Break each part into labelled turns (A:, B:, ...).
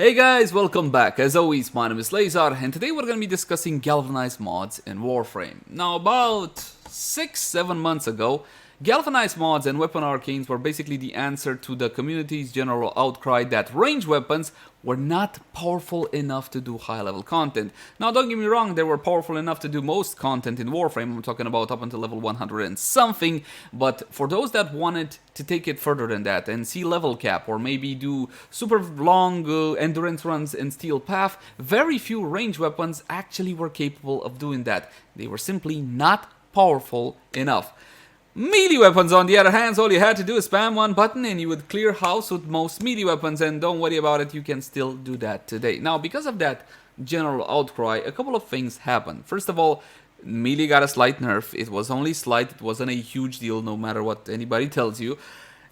A: Hey guys, welcome back. As always, my name is Lazar, and today we're going to be discussing Galvanized mods in Warframe. Now, about 6-7 months ago, Galvanized mods and weapon arcanes were basically the answer to the community's general outcry that ranged weapons were not powerful enough to do high-level content. Now, don't get me wrong, they were powerful enough to do most content in Warframe. I'm talking about up until level 100 and something, but for those that wanted to take it further than that and see level cap or maybe do super long endurance runs in Steel Path, very few ranged weapons actually were capable of doing that. They were simply not powerful enough. Melee weapons, on the other hand, all you had to do is spam one button and you would clear house with most melee weapons, and don't worry about it, you can still do that today. Now, because of that general outcry, a couple of things happened. First of all, melee got a slight nerf. It was only slight, it wasn't a huge deal no matter what anybody tells you.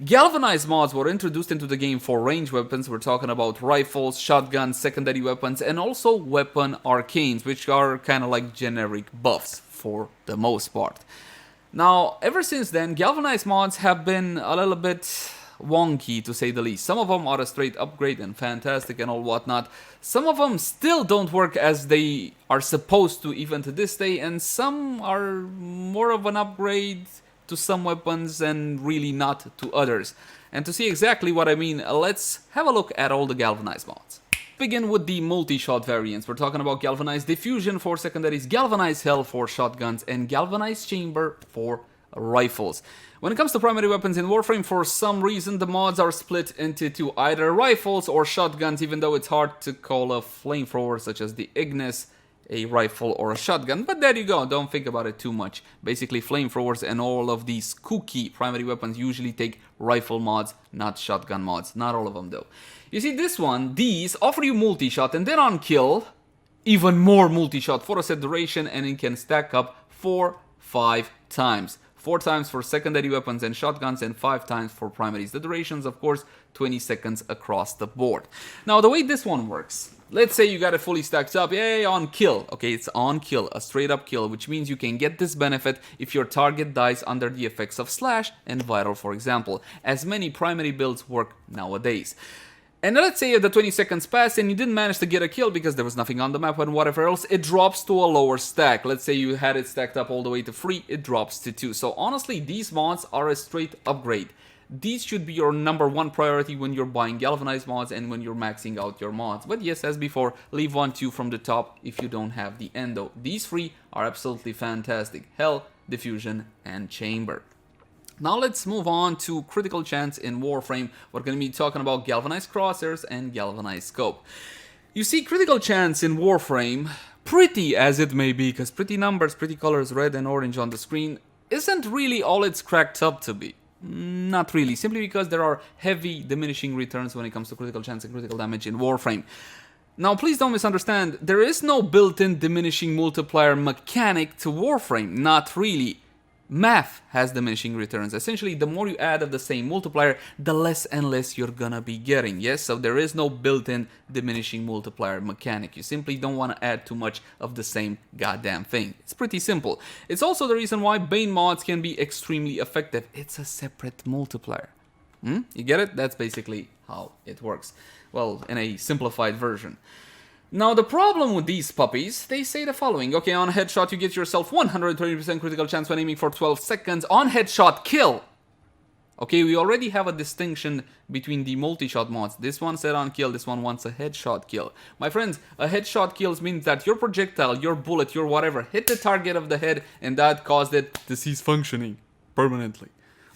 A: Galvanized mods were introduced into the game for ranged weapons. We're talking about rifles, shotguns, secondary weapons, and also weapon arcanes, which are kind of like generic buffs for the most part. Now, ever since then, Galvanized mods have been a little bit wonky, to say the least. Some of them are a straight upgrade and fantastic and all whatnot. Some of them still don't work as they are supposed to, even to this day, and some are more of an upgrade to some weapons and really not to others. And to see exactly what I mean, let's have a look at all the Galvanized mods. Begin with the multi-shot variants. We're talking about Galvanized Diffusion for secondaries, Galvanized Hell for shotguns, and Galvanized Chamber for rifles. When it comes to primary weapons in Warframe, for some reason the mods are split into two, either rifles or shotguns, even though it's hard to call a flamethrower such as the Ignis a rifle or a shotgun, but there you go, don't think about it too much. Basically, flamethrowers and all of these kooky primary weapons usually take rifle mods, not shotgun mods. Not all of them though. You see, these offer you multi-shot, and then on kill, even more multi-shot for a set duration, and it can stack up 5 times. 4 times for secondary weapons and shotguns, and 5 times for primaries. The durations, of course, 20 seconds across the board. Now, the way this one works, let's say you got it fully stacked up, yay, on kill. Okay, it's on kill, a straight up kill, which means you can get this benefit if your target dies under the effects of Slash and Viral, for example, as many primary builds work nowadays. And let's say the 20 seconds pass and you didn't manage to get a kill because there was nothing on the map and whatever else, it drops to a lower stack. Let's say you had it stacked up all the way to 3, it drops to 2. So honestly, these mods are a straight upgrade. These should be your #1 priority when you're buying Galvanized mods and when you're maxing out your mods. But yes, as before, leave 1, 2 from the top if you don't have the endo. These 3 are absolutely fantastic. Hell, Diffusion, and Chamber. Now let's move on to critical chance in Warframe. We're going to be talking about Galvanized Crosshairs and Galvanized Scope. You see, critical chance in Warframe, pretty as it may be, because pretty numbers, pretty colors, red and orange on the screen, isn't really all it's cracked up to be. Not really, simply because there are heavy diminishing returns when it comes to critical chance and critical damage in Warframe. Now, please don't misunderstand, there is no built-in diminishing multiplier mechanic to Warframe, not really. Math has diminishing returns. Essentially, the more you add of the same multiplier, the less and less you're gonna be getting. Yes, so there is no built-in diminishing multiplier mechanic. You simply don't want to add too much of the same goddamn thing. It's pretty simple. It's also the reason why Bane mods can be extremely effective. It's a separate multiplier. You get it? That's basically how it works. Well, in a simplified version. Now, the problem with these puppies, they say the following. Okay, on headshot, you get yourself 120% critical chance when aiming for 12 seconds. On headshot kill. Okay, we already have a distinction between the multi-shot mods. This one said on kill, this one wants a headshot kill. My friends, a headshot kills means that your projectile, your bullet, your whatever, hit the target of the head, and that caused it to cease functioning permanently.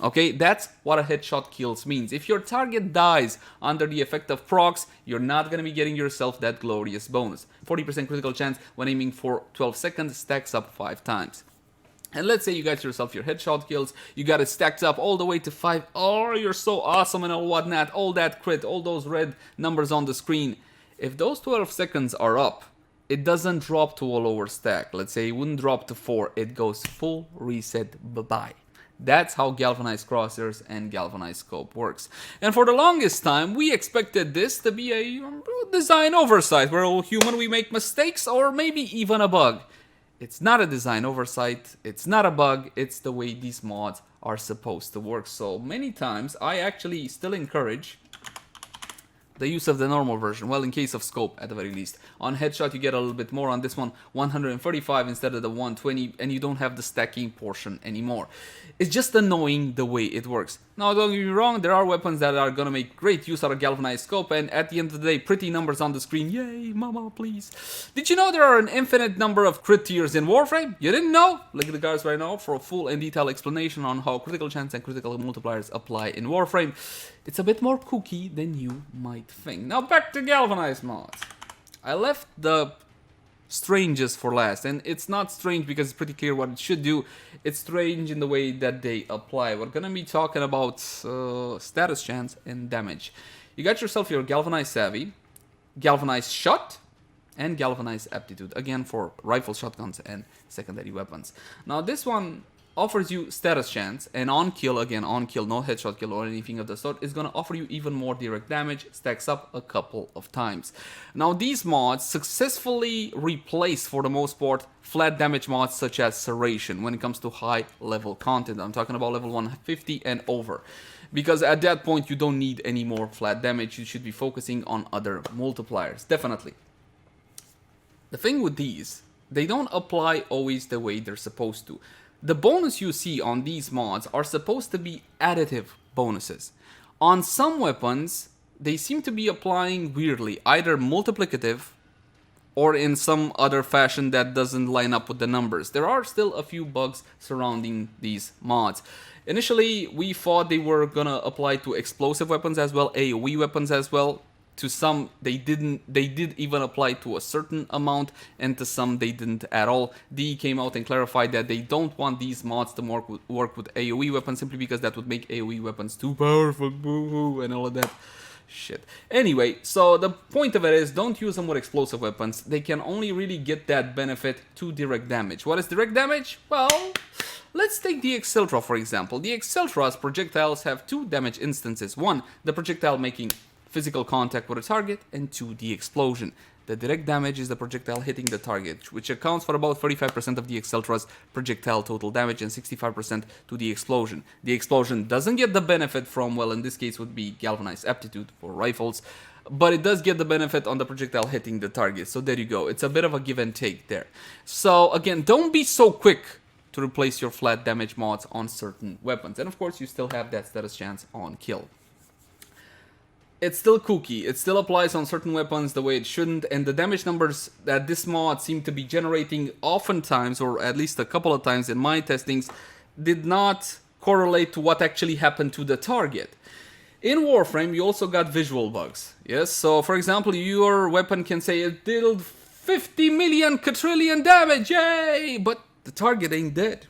A: Okay, that's what a headshot kills means. If your target dies under the effect of procs, you're not going to be getting yourself that glorious bonus. 40% critical chance when aiming for 12 seconds stacks up 5 times. And let's say you got yourself your headshot kills, you got it stacked up all the way to 5. Oh, you're so awesome and all whatnot, all that crit, all those red numbers on the screen. If those 12 seconds are up, it doesn't drop to a lower stack. Let's say it wouldn't drop to 4, it goes full reset, bye-bye. That's how Galvanized Crosshairs and Galvanized Scope works. And for the longest time, we expected this to be a design oversight. We're all human, we make mistakes, or maybe even a bug. It's not a design oversight, it's not a bug, it's the way these mods are supposed to work. So many times, I actually still encourage the use of the normal version, well, in case of scope at the very least. On headshot you get a little bit more, on this one 135 instead of the 120, and you don't have the stacking portion anymore. It's just annoying the way it works. Now don't get me wrong, there are weapons that are gonna make great use out of galvanized scope, and at the end of the day, pretty numbers on the screen, yay mama please. Did you know there are an infinite number of crit tiers in Warframe? You didn't know? Look at the cards right now for a full and detailed explanation on how critical chance and critical multipliers apply in Warframe. It's a bit more kooky than you might think. Now back to galvanized mods. I left the strangest for last, and it's not strange because it's pretty clear what it should do. It's strange in the way that they apply. We're gonna be talking about status chance and damage. You got yourself your galvanized savvy, galvanized shot, and galvanized aptitude, again for rifle, shotguns, and secondary weapons. Now this one offers you status chance, and on kill, again on kill, no headshot kill or anything of the sort, is going to offer you even more direct damage, stacks up a couple of times. Now these mods successfully replace, for the most part, flat damage mods such as Serration when it comes to high level content. I'm talking about level 150 and over, because at that point you don't need any more flat damage. You should be focusing on other multipliers, definitely. The thing with these, they don't apply always the way they're supposed to. The bonus you see on these mods are supposed to be additive bonuses. On some weapons, they seem to be applying weirdly, either multiplicative or in some other fashion that doesn't line up with the numbers. There are still a few bugs surrounding these mods. Initially, we thought they were gonna apply to explosive weapons as well, AoE weapons as well. To some, they did even apply to a certain amount, and to some they didn't at all. DE came out and clarified that they don't want these mods to work with AoE weapons, simply because that would make AoE weapons too powerful, boo-hoo, and all of that shit. Anyway, so the point of it is, don't use them with explosive weapons. They can only really get that benefit to direct damage. What is direct damage? Well, let's take the Exceltra for example. The Exceltra's projectiles have two damage instances. One, the projectile making physical contact with a target, and 2, the explosion. The direct damage is the projectile hitting the target, which accounts for about 35% of the Exceltra's projectile total damage and 65% to the explosion. The explosion doesn't get the benefit from, well, in this case would be galvanized aptitude for rifles, but it does get the benefit on the projectile hitting the target. So there you go. It's a bit of a give and take there. So again, don't be so quick to replace your flat damage mods on certain weapons. And of course, you still have that status chance on kill. It's still kooky, it still applies on certain weapons the way it shouldn't, and the damage numbers that this mod seemed to be generating oftentimes, or at least a couple of times in my testings, did not correlate to what actually happened to the target. In Warframe, you also got visual bugs, yes? So for example, your weapon can say it dealt 50 million quadrillion damage, yay! But the target ain't dead.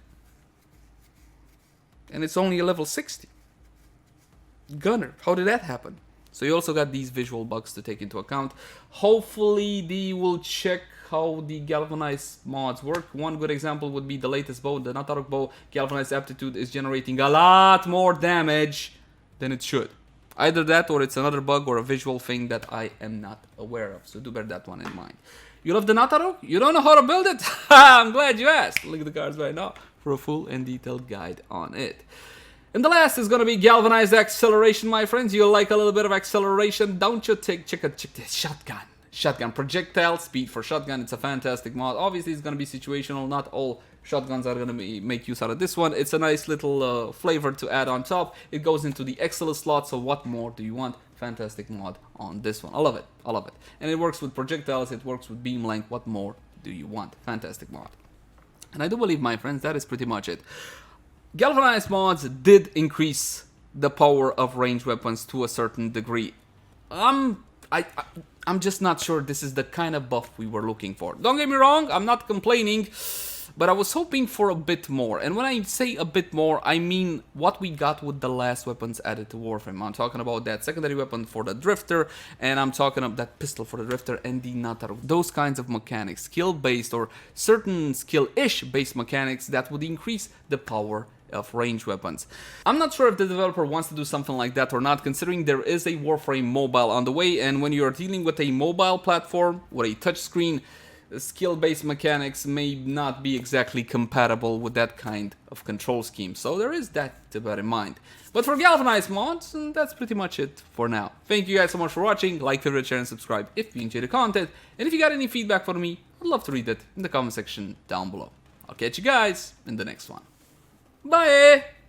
A: And it's only a level 60. Gunner, how did that happen? So you also got these visual bugs to take into account. Hopefully they will check how the galvanized mods work. One good example would be the latest bow, the Natarok bow. Galvanized aptitude is generating a lot more damage than it should. Either that, or it's another bug or a visual thing that I am not aware of. So do bear that one in mind. You love the Natarok? You don't know how to build it? I'm glad you asked. Look at the cards right now for a full and detailed guide on it. And the last is going to be galvanized acceleration, my friends. You like a little bit of acceleration, don't you? Check this shotgun. Shotgun projectile speed for shotgun. It's a fantastic mod. Obviously, it's going to be situational. Not all shotguns are going to make use out of this one. It's a nice little flavor to add on top. It goes into the excellent slot. So what more do you want? Fantastic mod on this one. I love it. I love it. And it works with projectiles. It works with beam length. What more do you want? Fantastic mod. And I do believe, my friends, that is pretty much it. Galvanized mods did increase the power of ranged weapons to a certain degree. I'm just not sure this is the kind of buff we were looking for. Don't get me wrong, I'm not complaining, but I was hoping for a bit more. And when I say a bit more, I mean what we got with the last weapons added to Warframe. I'm talking about that secondary weapon for the Drifter, and I'm talking about that pistol for the Drifter and the Natarok. Those kinds of mechanics, skill-based or certain skill-ish based mechanics that would increase the power of ranged weapons. I'm not sure if the developer wants to do something like that or not, considering there is a Warframe mobile on the way, and when you're dealing with a mobile platform with a touchscreen, skill-based mechanics may not be exactly compatible with that kind of control scheme, so there is that to bear in mind. But for Galvanized mods, that's pretty much it for now. Thank you guys so much for watching. Like, favorite, share, and subscribe if you enjoy the content. And if you got any feedback for me, I'd love to read it in the comment section down below. I'll catch you guys in the next one. Bye!